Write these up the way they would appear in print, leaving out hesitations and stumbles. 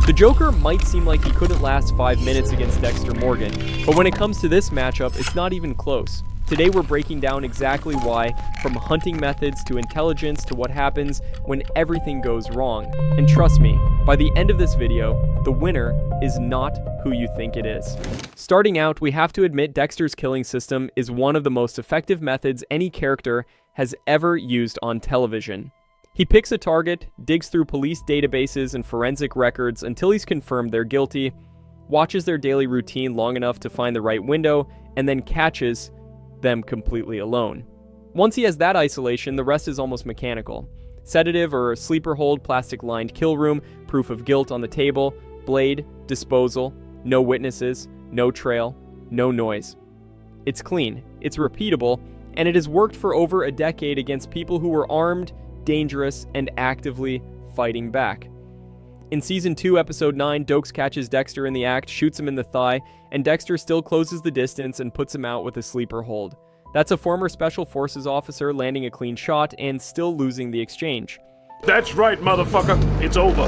The Joker might seem like he couldn't last 5 minutes against Dexter Morgan, but when it comes to this matchup, it's not even close. Today we're breaking down exactly why, from hunting methods to intelligence to what happens when everything goes wrong. And trust me, by the end of this video, the winner is not who you think it is. Starting out, we have to admit Dexter's killing system is one of the most effective methods any character has ever used on television. He picks a target, digs through police databases and forensic records until he's confirmed they're guilty, watches their daily routine long enough to find the right window, and then catches them completely alone. Once he has that isolation, the rest is almost mechanical. Sedative or sleeper hold, plastic-lined kill room, proof of guilt on the table, blade, disposal, no witnesses, no trail, no noise. It's clean, it's repeatable, and it has worked for over a decade against people who were armed, dangerous, and actively fighting back. In Season 2, Episode 9, Dokes catches Dexter in the act, shoots him in the thigh, and Dexter still closes the distance and puts him out with a sleeper hold. That's a former Special Forces officer landing a clean shot and still losing the exchange. That's right, motherfucker. It's over.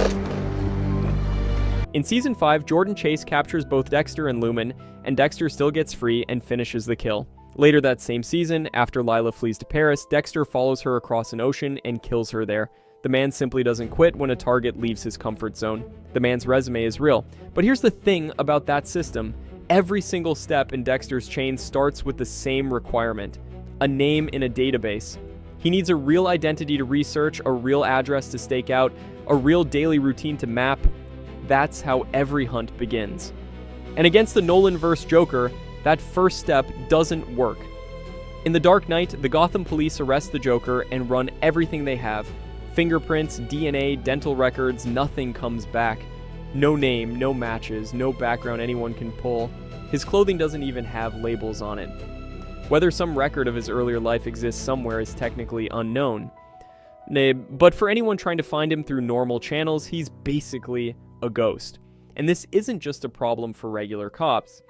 In Season 5, Jordan Chase captures both Dexter and Lumen, and Dexter still gets free and finishes the kill. Later that same season, after Lila flees to Paris, Dexter follows her across an ocean and kills her there. The man simply doesn't quit when a target leaves his comfort zone. The man's resume is real. But here's the thing about that system. Every single step in Dexter's chain starts with the same requirement: a name in a database. He needs a real identity to research, a real address to stake out, a real daily routine to map. That's how every hunt begins. And against the Nolan-verse Joker, that first step doesn't work. In The Dark Knight, the Gotham police arrest the Joker and run everything they have. Fingerprints, DNA, dental records, nothing comes back. No name, no matches, no background anyone can pull. His clothing doesn't even have labels on it. Whether some record of his earlier life exists somewhere is technically unknown. But for anyone trying to find him through normal channels, he's basically a ghost. And this isn't just a problem for regular cops.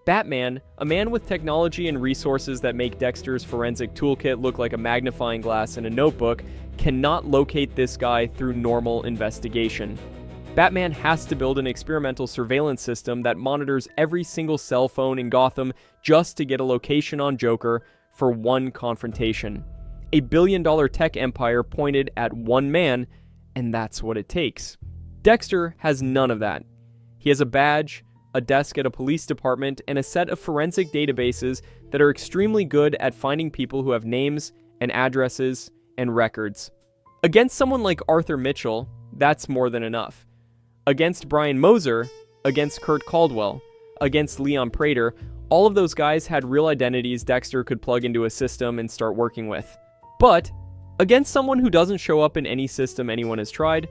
Batman, a man with technology and resources that make Dexter's forensic toolkit look like a magnifying glass in a notebook, cannot locate this guy through normal investigation. Batman has to build an experimental surveillance system that monitors every single cell phone in Gotham just to get a location on Joker for one confrontation. A billion-dollar tech empire pointed at one man, and that's what it takes. Dexter has none of that. He has a badge, a desk at a police department, and a set of forensic databases that are extremely good at finding people who have names and addresses and records. Against someone like Arthur Mitchell, that's more than enough. Against Brian Moser, against Kurt Caldwell, against Leon Prater, all of those guys had real identities Dexter could plug into a system and start working with. But against someone who doesn't show up in any system anyone has tried,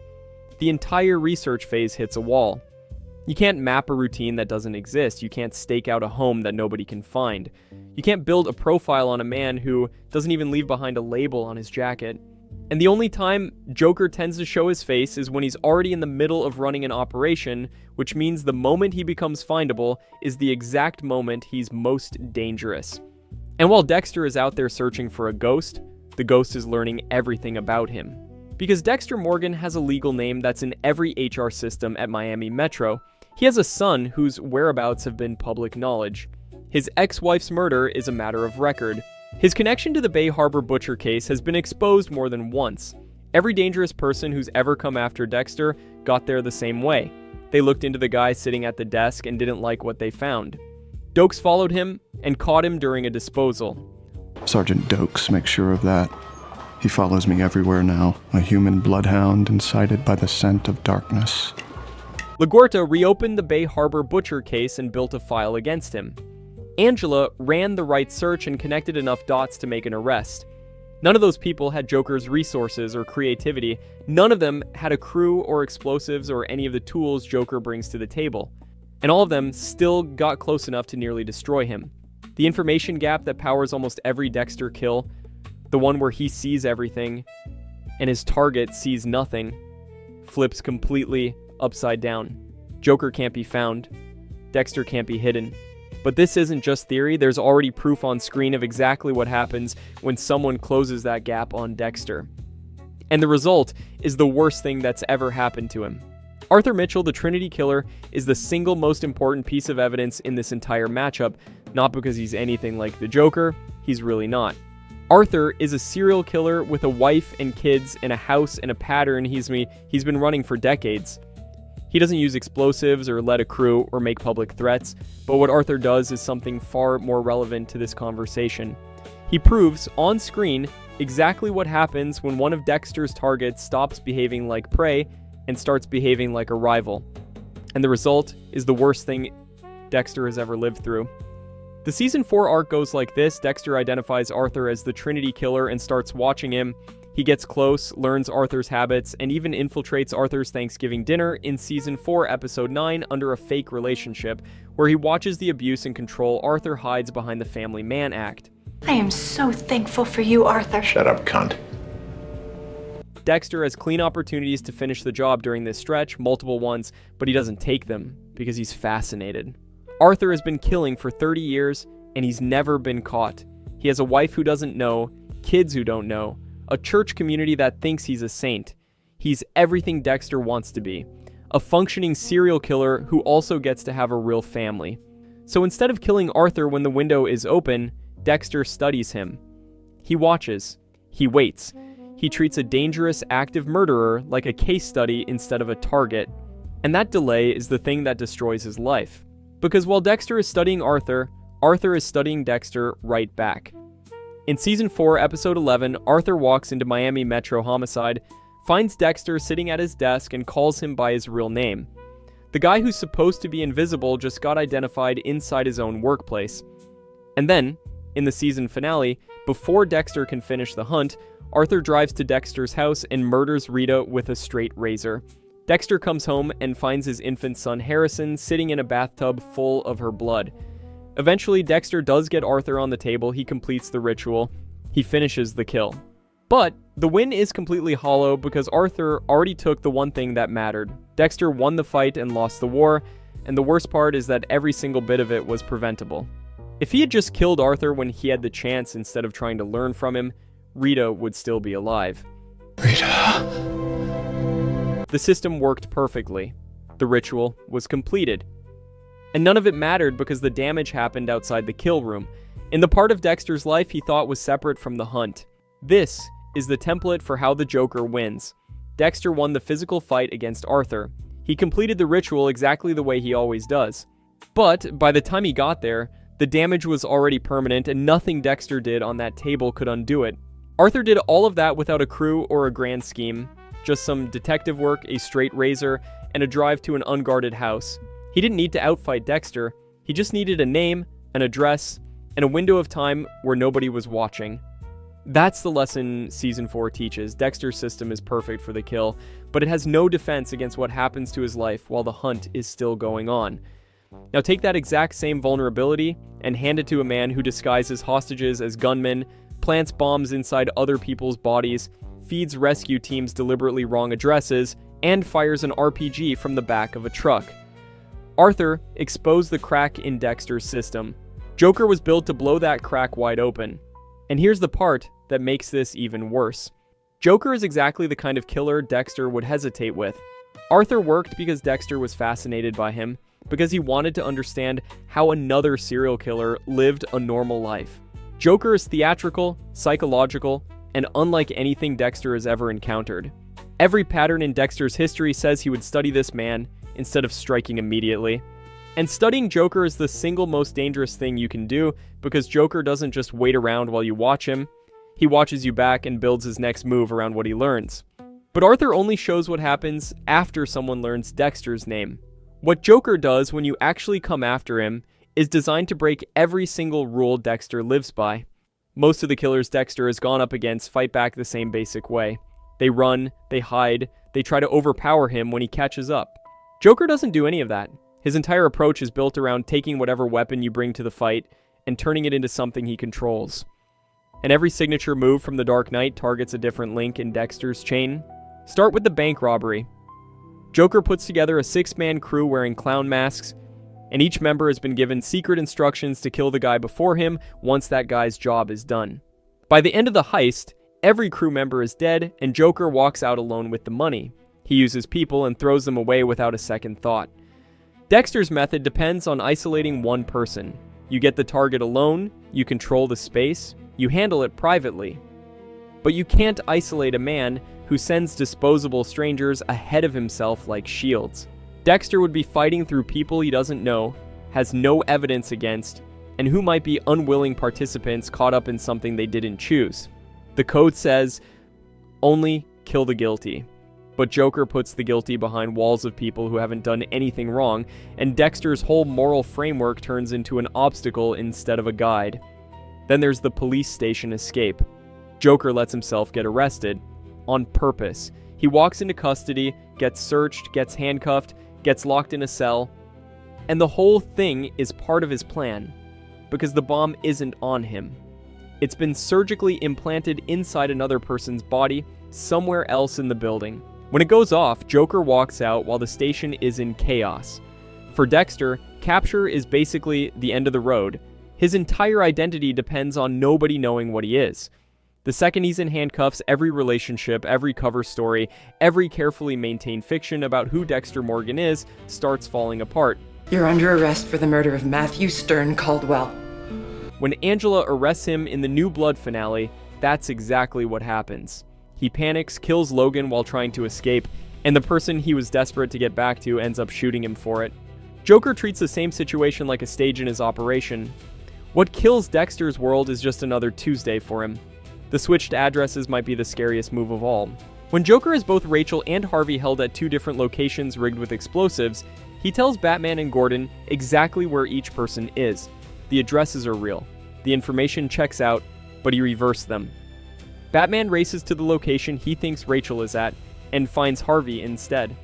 the entire research phase hits a wall. You can't map a routine that doesn't exist. You can't stake out a home that nobody can find. You can't build a profile on a man who doesn't even leave behind a label on his jacket. And the only time Joker tends to show his face is when he's already in the middle of running an operation, which means the moment he becomes findable is the exact moment he's most dangerous. And while Dexter is out there searching for a ghost, the ghost is learning everything about him. Because Dexter Morgan has a legal name that's in every HR system at Miami Metro. He has a son whose whereabouts have been public knowledge. His ex-wife's murder is a matter of record. His connection to the Bay Harbor butcher case has been exposed more than once. Every dangerous person who's ever come after Dexter got there the same way. They looked into the guy sitting at the desk and didn't like what they found. Dokes followed him and caught him during a disposal. Sergeant Dokes makes sure of that. He follows me everywhere now, a human bloodhound incited by the scent of darkness. LaGuerta reopened the Bay Harbor butcher case and built a file against him. Angela ran the right search and connected enough dots to make an arrest. None of those people had Joker's resources or creativity. None of them had a crew or explosives or any of the tools Joker brings to the table. And all of them still got close enough to nearly destroy him. The information gap that powers almost every Dexter kill, the one where he sees everything and his target sees nothing, flips completely upside down. Joker can't be found. Dexter can't be hidden. But this isn't just theory, there's already proof on screen of exactly what happens when someone closes that gap on Dexter. And the result is the worst thing that's ever happened to him. Arthur Mitchell, the Trinity Killer, is the single most important piece of evidence in this entire matchup, not because he's anything like the Joker, he's really not. Arthur is a serial killer with a wife and kids and a house and a pattern he's been running for decades. He doesn't use explosives or let a crew or make public threats, but what Arthur does is something far more relevant to this conversation. He proves, on screen, exactly what happens when one of Dexter's targets stops behaving like prey and starts behaving like a rival. And the result is the worst thing Dexter has ever lived through. The Season 4 arc goes like this. Dexter identifies Arthur as the Trinity Killer and starts watching him. He gets close, learns Arthur's habits, and even infiltrates Arthur's Thanksgiving dinner in Season 4, Episode 9 under a fake relationship, where he watches the abuse and control Arthur hides behind the Family Man Act. I am so thankful for you, Arthur. Shut up, cunt. Dexter has clean opportunities to finish the job during this stretch, multiple ones, but he doesn't take them because he's fascinated. Arthur has been killing for 30 years, and he's never been caught. He has a wife who doesn't know, kids who don't know, a church community that thinks he's a saint. He's everything Dexter wants to be. A functioning serial killer who also gets to have a real family. So instead of killing Arthur when the window is open, Dexter studies him. He watches. He waits. He treats a dangerous, active murderer like a case study instead of a target. And that delay is the thing that destroys his life. Because while Dexter is studying Arthur, Arthur is studying Dexter right back. In Season 4, Episode 11, Arthur walks into Miami Metro Homicide, finds Dexter sitting at his desk, and calls him by his real name. The guy who's supposed to be invisible just got identified inside his own workplace. And then, in the season finale, before Dexter can finish the hunt, Arthur drives to Dexter's house and murders Rita with a straight razor. Dexter comes home and finds his infant son Harrison sitting in a bathtub full of her blood. Eventually, Dexter does get Arthur on the table. He completes the ritual. He finishes the kill. But the win is completely hollow because Arthur already took the one thing that mattered. Dexter won the fight and lost the war, and the worst part is that every single bit of it was preventable. If he had just killed Arthur when he had the chance instead of trying to learn from him, Rita would still be alive. Rita. The system worked perfectly. The ritual was completed. And none of it mattered because the damage happened outside the kill room, in the part of Dexter's life he thought was separate from the hunt. This is the template for how the Joker wins. Dexter won the physical fight against Arthur. He completed the ritual exactly the way he always does. But by the time he got there, the damage was already permanent and nothing Dexter did on that table could undo it. Arthur did all of that without a crew or a grand scheme. Just some detective work, a straight razor, and a drive to an unguarded house. He didn't need to outfight Dexter. He just needed a name, an address, and a window of time where nobody was watching. That's the lesson Season 4 teaches. Dexter's system is perfect for the kill, but it has no defense against what happens to his life while the hunt is still going on. Now take that exact same vulnerability and hand it to a man who disguises hostages as gunmen, plants bombs inside other people's bodies, feeds rescue teams deliberately wrong addresses, and fires an RPG from the back of a truck. Arthur exposed the crack in Dexter's system. Joker was built to blow that crack wide open. And here's the part that makes this even worse. Joker is exactly the kind of killer Dexter would hesitate with. Arthur worked because Dexter was fascinated by him, because he wanted to understand how another serial killer lived a normal life. Joker is theatrical, psychological, and unlike anything Dexter has ever encountered. Every pattern in Dexter's history says he would study this man instead of striking immediately. And studying Joker is the single most dangerous thing you can do because Joker doesn't just wait around while you watch him. He watches you back and builds his next move around what he learns. But Arthur only shows what happens after someone learns Dexter's name. What Joker does when you actually come after him is designed to break every single rule Dexter lives by. Most of the killers Dexter has gone up against fight back the same basic way. They run, they hide, they try to overpower him when he catches up. Joker doesn't do any of that. His entire approach is built around taking whatever weapon you bring to the fight and turning it into something he controls. And every signature move from the Dark Knight targets a different link in Dexter's chain. Start with the bank robbery. Joker puts together a 6-man crew wearing clown masks, and each member has been given secret instructions to kill the guy before him once that guy's job is done. By the end of the heist, every crew member is dead, and Joker walks out alone with the money. He uses people and throws them away without a second thought. Dexter's method depends on isolating one person. You get the target alone, you control the space, you handle it privately. But you can't isolate a man who sends disposable strangers ahead of himself like shields. Dexter would be fighting through people he doesn't know, has no evidence against, and who might be unwilling participants caught up in something they didn't choose. The code says, only kill the guilty. But Joker puts the guilty behind walls of people who haven't done anything wrong, and Dexter's whole moral framework turns into an obstacle instead of a guide. Then there's the police station escape. Joker lets himself get arrested. On purpose. He walks into custody, gets searched, gets handcuffed, gets locked in a cell. And the whole thing is part of his plan. Because the bomb isn't on him. It's been surgically implanted inside another person's body, somewhere else in the building. When it goes off, Joker walks out while the station is in chaos. For Dexter, capture is basically the end of the road. His entire identity depends on nobody knowing what he is. The second he's in handcuffs, every relationship, every cover story, every carefully maintained fiction about who Dexter Morgan is starts falling apart. You're under arrest for the murder of Matthew Stern Caldwell. When Angela arrests him in the New Blood finale, that's exactly what happens. He panics, kills Logan while trying to escape, and the person he was desperate to get back to ends up shooting him for it. Joker treats the same situation like a stage in his operation. What kills Dexter's world is just another Tuesday for him. The switched addresses might be the scariest move of all. When Joker has both Rachel and Harvey held at 2 different locations rigged with explosives, he tells Batman and Gordon exactly where each person is. The addresses are real. The information checks out, but he reversed them. Batman races to the location he thinks Rachel is at, and finds Harvey instead.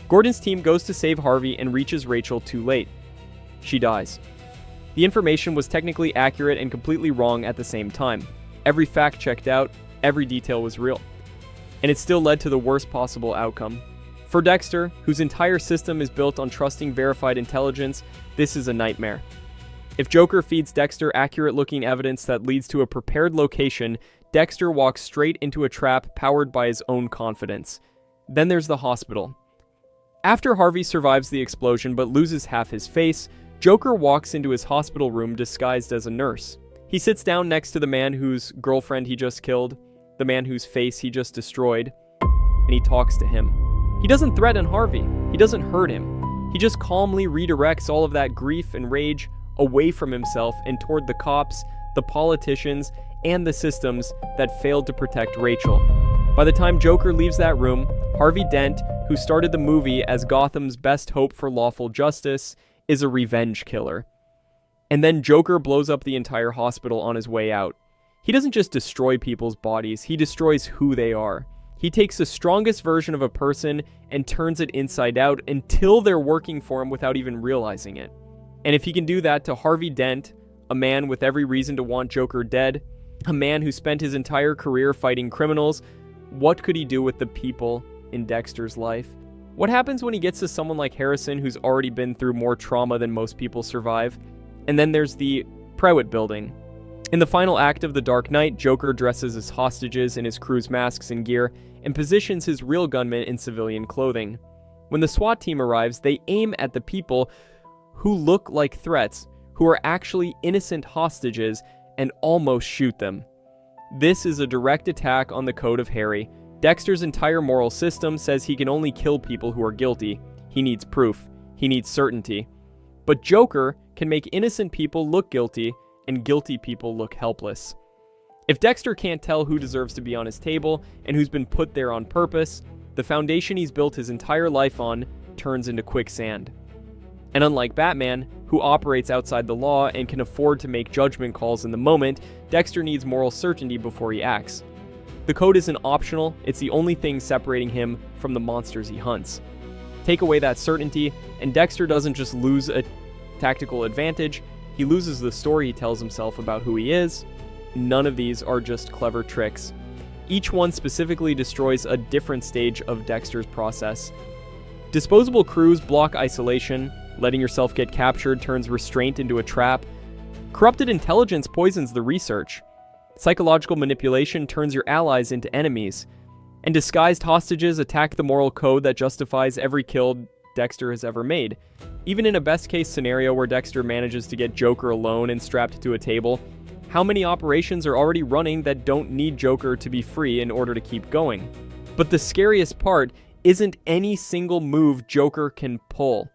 Gordon's team goes to save Harvey and reaches Rachel too late. She dies. The information was technically accurate and completely wrong at the same time. Every fact checked out, every detail was real. And it still led to the worst possible outcome. For Dexter, whose entire system is built on trusting verified intelligence, this is a nightmare. If Joker feeds Dexter accurate-looking evidence that leads to a prepared location, Dexter walks straight into a trap powered by his own confidence. Then there's the hospital. After Harvey survives the explosion but loses half his face, Joker walks into his hospital room disguised as a nurse. He sits down next to the man whose girlfriend he just killed, the man whose face he just destroyed, and he talks to him. He doesn't threaten Harvey. He doesn't hurt him. He just calmly redirects all of that grief and rage away from himself and toward the cops, the politicians, and the systems that failed to protect Rachel. By the time Joker leaves that room, Harvey Dent, who started the movie as Gotham's best hope for lawful justice, is a revenge killer. And then Joker blows up the entire hospital on his way out. He doesn't just destroy people's bodies, he destroys who they are. He takes the strongest version of a person and turns it inside out until they're working for him without even realizing it. And if he can do that to Harvey Dent, a man with every reason to want Joker dead, a man who spent his entire career fighting criminals, what could he do with the people in Dexter's life? What happens when he gets to someone like Harrison, who's already been through more trauma than most people survive? And then there's the Prewitt building. In the final act of The Dark Knight, Joker dresses as hostages in his crew's masks and gear and positions his real gunmen in civilian clothing. When the SWAT team arrives, they aim at the people who look like threats, who are actually innocent hostages, and almost shoot them. This is a direct attack on the code of Harry. Dexter's entire moral system says he can only kill people who are guilty. He needs proof. He needs certainty. But Joker can make innocent people look guilty and guilty people look helpless. If Dexter can't tell who deserves to be on his table and who's been put there on purpose, the foundation he's built his entire life on turns into quicksand. And unlike Batman, who operates outside the law and can afford to make judgment calls in the moment, Dexter needs moral certainty before he acts. The code isn't optional, it's the only thing separating him from the monsters he hunts. Take away that certainty, and Dexter doesn't just lose a tactical advantage, he loses the story he tells himself about who he is. None of these are just clever tricks. Each one specifically destroys a different stage of Dexter's process. Disposable crews block isolation, letting yourself get captured turns restraint into a trap. Corrupted intelligence poisons the research. Psychological manipulation turns your allies into enemies. And disguised hostages attack the moral code that justifies every kill Dexter has ever made. Even in a best-case scenario where Dexter manages to get Joker alone and strapped to a table, how many operations are already running that don't need Joker to be free in order to keep going? But the scariest part isn't any single move Joker can pull.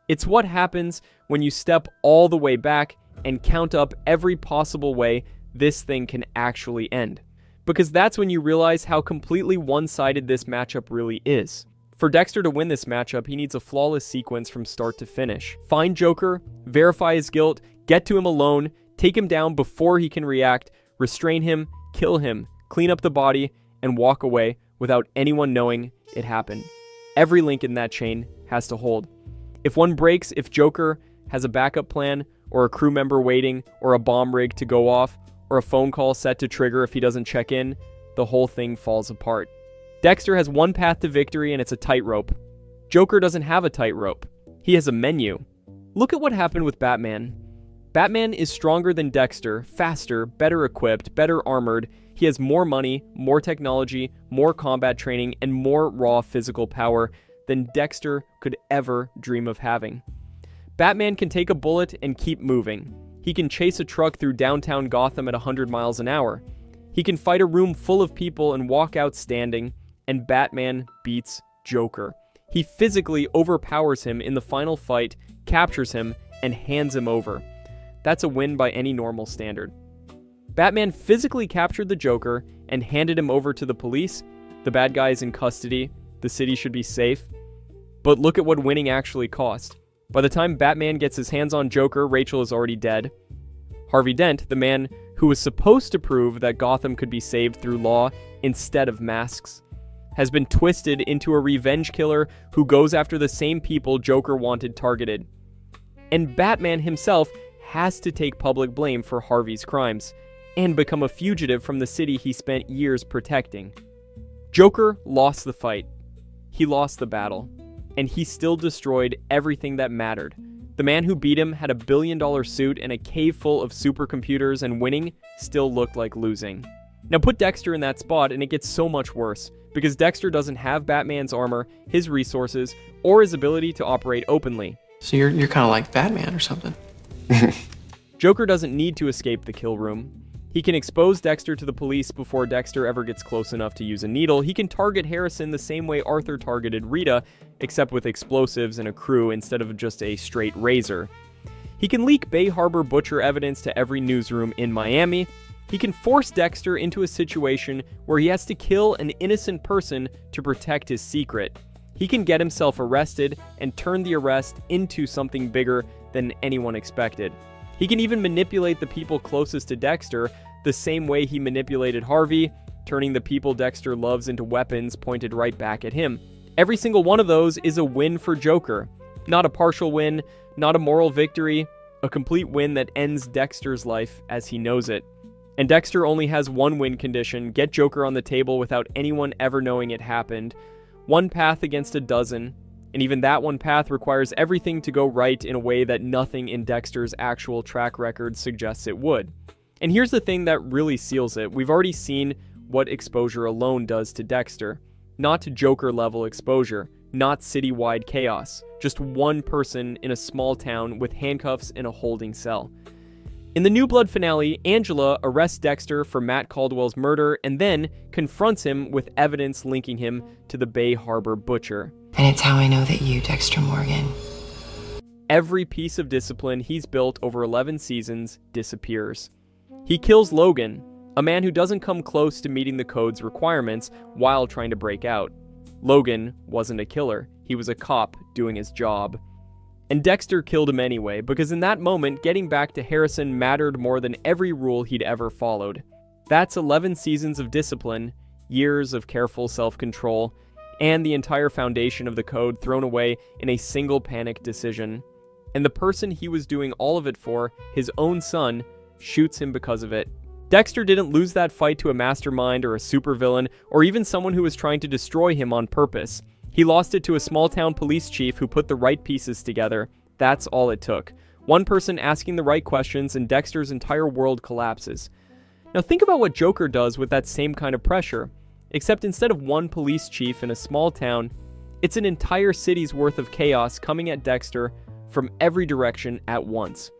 It's what happens when you step all the way back and count up every possible way this thing can actually end. Because that's when you realize how completely one-sided this matchup really is. For Dexter to win this matchup, he needs a flawless sequence from start to finish. Find Joker, verify his guilt, get to him alone, take him down before he can react, restrain him, kill him, clean up the body, and walk away without anyone knowing it happened. Every link in that chain has to hold. If one breaks, if Joker has a backup plan, or a crew member waiting, or a bomb rig to go off, or a phone call set to trigger if he doesn't check in, the whole thing falls apart. Dexter has one path to victory, and it's a tightrope. Joker doesn't have a tightrope. He has a menu. Look at what happened with Batman. Batman is stronger than Dexter, faster, better equipped, better armored. He has more money, more technology, more combat training, and more raw physical power than Dexter could ever dream of having. Batman can take a bullet and keep moving. He can chase a truck through downtown Gotham at 100 miles an hour. He can fight a room full of people and walk out standing. And Batman beats Joker. He physically overpowers him in the final fight, captures him, and hands him over. That's a win by any normal standard. Batman physically captured the Joker and handed him over to the police. The bad guy is in custody. The city should be safe. But look at what winning actually cost. By the time Batman gets his hands on Joker, Rachel is already dead. Harvey Dent, the man who was supposed to prove that Gotham could be saved through law instead of masks, has been twisted into a revenge killer who goes after the same people Joker wanted targeted. And Batman himself has to take public blame for Harvey's crimes, and become a fugitive from the city he spent years protecting. Joker lost the fight. He lost the battle. And he still destroyed everything that mattered. The man who beat him had $1 billion suit and a cave full of supercomputers, and winning still looked like losing. Now put Dexter in that spot and it gets so much worse, because Dexter doesn't have Batman's armor, his resources, or his ability to operate openly. So you're kind of like Batman or something. Joker doesn't need to escape the kill room. He can expose Dexter to the police before Dexter ever gets close enough to use a needle. He can target Harrison the same way Arthur targeted Rita, except with explosives and a crew instead of just a straight razor. He can leak Bay Harbor Butcher evidence to every newsroom in Miami. He can force Dexter into a situation where he has to kill an innocent person to protect his secret. He can get himself arrested and turn the arrest into something bigger than anyone expected. He can even manipulate the people closest to Dexter the same way he manipulated Harvey, turning the people Dexter loves into weapons pointed right back at him. Every single one of those is a win for Joker. Not a partial win, not a moral victory, a complete win that ends Dexter's life as he knows it. And Dexter only has one win condition: get Joker on the table without anyone ever knowing it happened. One path against a dozen, and even that one path requires everything to go right in a way that nothing in Dexter's actual track record suggests it would. And here's the thing that really seals it. We've already seen what exposure alone does to Dexter. Not Joker-level exposure, not citywide chaos. Just one person in a small town with handcuffs in a holding cell. In the New Blood finale, Angela arrests Dexter for Matt Caldwell's murder and then confronts him with evidence linking him to the Bay Harbor Butcher. And it's how I know that you, Dexter Morgan. Every piece of discipline he's built over 11 seasons disappears. He kills Logan, a man who doesn't come close to meeting the code's requirements while trying to break out. Logan wasn't a killer. He was a cop doing his job. And Dexter killed him anyway, because in that moment, getting back to Harrison mattered more than every rule he'd ever followed. That's 11 seasons of discipline, years of careful self-control, and the entire foundation of the code thrown away in a single panic decision. And the person he was doing all of it for, his own son, shoots him because of it. Dexter didn't lose that fight to a mastermind or a supervillain, or even someone who was trying to destroy him on purpose. He lost it to a small-town police chief who put the right pieces together. That's all it took. One person asking the right questions and Dexter's entire world collapses. Now think about what Joker does with that same kind of pressure. Except instead of one police chief in a small town, it's an entire city's worth of chaos coming at Dexter from every direction at once.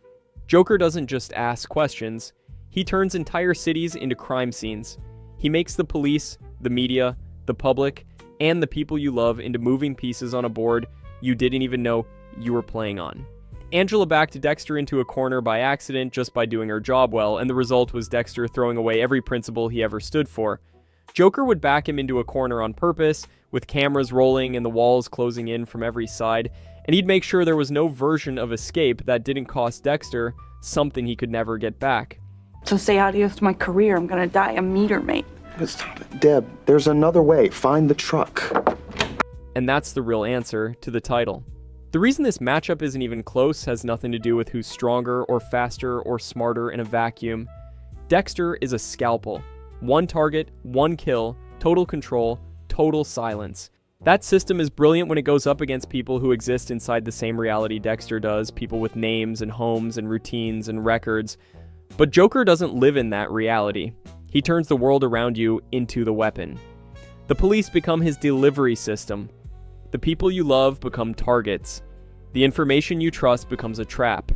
Joker doesn't just ask questions, he turns entire cities into crime scenes. He makes the police, the media, the public, and the people you love into moving pieces on a board you didn't even know you were playing on. Angela backed Dexter into a corner by accident just by doing her job well, and the result was Dexter throwing away every principle he ever stood for. Joker would back him into a corner on purpose, with cameras rolling and the walls closing in from every side, and he'd make sure there was no version of escape that didn't cost Dexter something he could never get back. So say adios to my career. I'm gonna die a meter mate. Stop it. Deb, there's another way. Find the truck. And that's the real answer to the title. The reason this matchup isn't even close has nothing to do with who's stronger or faster or smarter in a vacuum. Dexter is a scalpel. One target, one kill, total control, total silence. That system is brilliant when it goes up against people who exist inside the same reality Dexter does, people with names and homes and routines and records. But Joker doesn't live in that reality. He turns the world around you into the weapon. The police become his delivery system. The people you love become targets. The information you trust becomes a trap.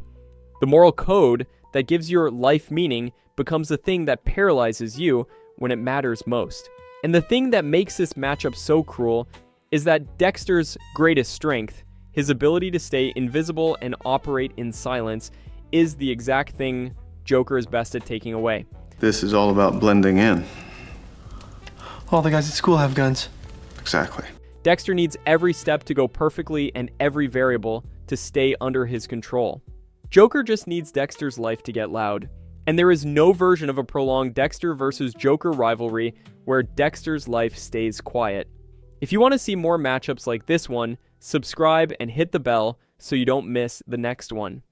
The moral code that gives your life meaning becomes the thing that paralyzes you when it matters most. And the thing that makes this matchup so cruel is that Dexter's greatest strength, his ability to stay invisible and operate in silence, is the exact thing Joker is best at taking away. This is all about blending in. All the guys at school have guns. Exactly. Dexter needs every step to go perfectly and every variable to stay under his control. Joker just needs Dexter's life to get loud. And there is no version of a prolonged Dexter versus Joker rivalry where Dexter's life stays quiet. If you want to see more matchups like this one, subscribe and hit the bell so you don't miss the next one.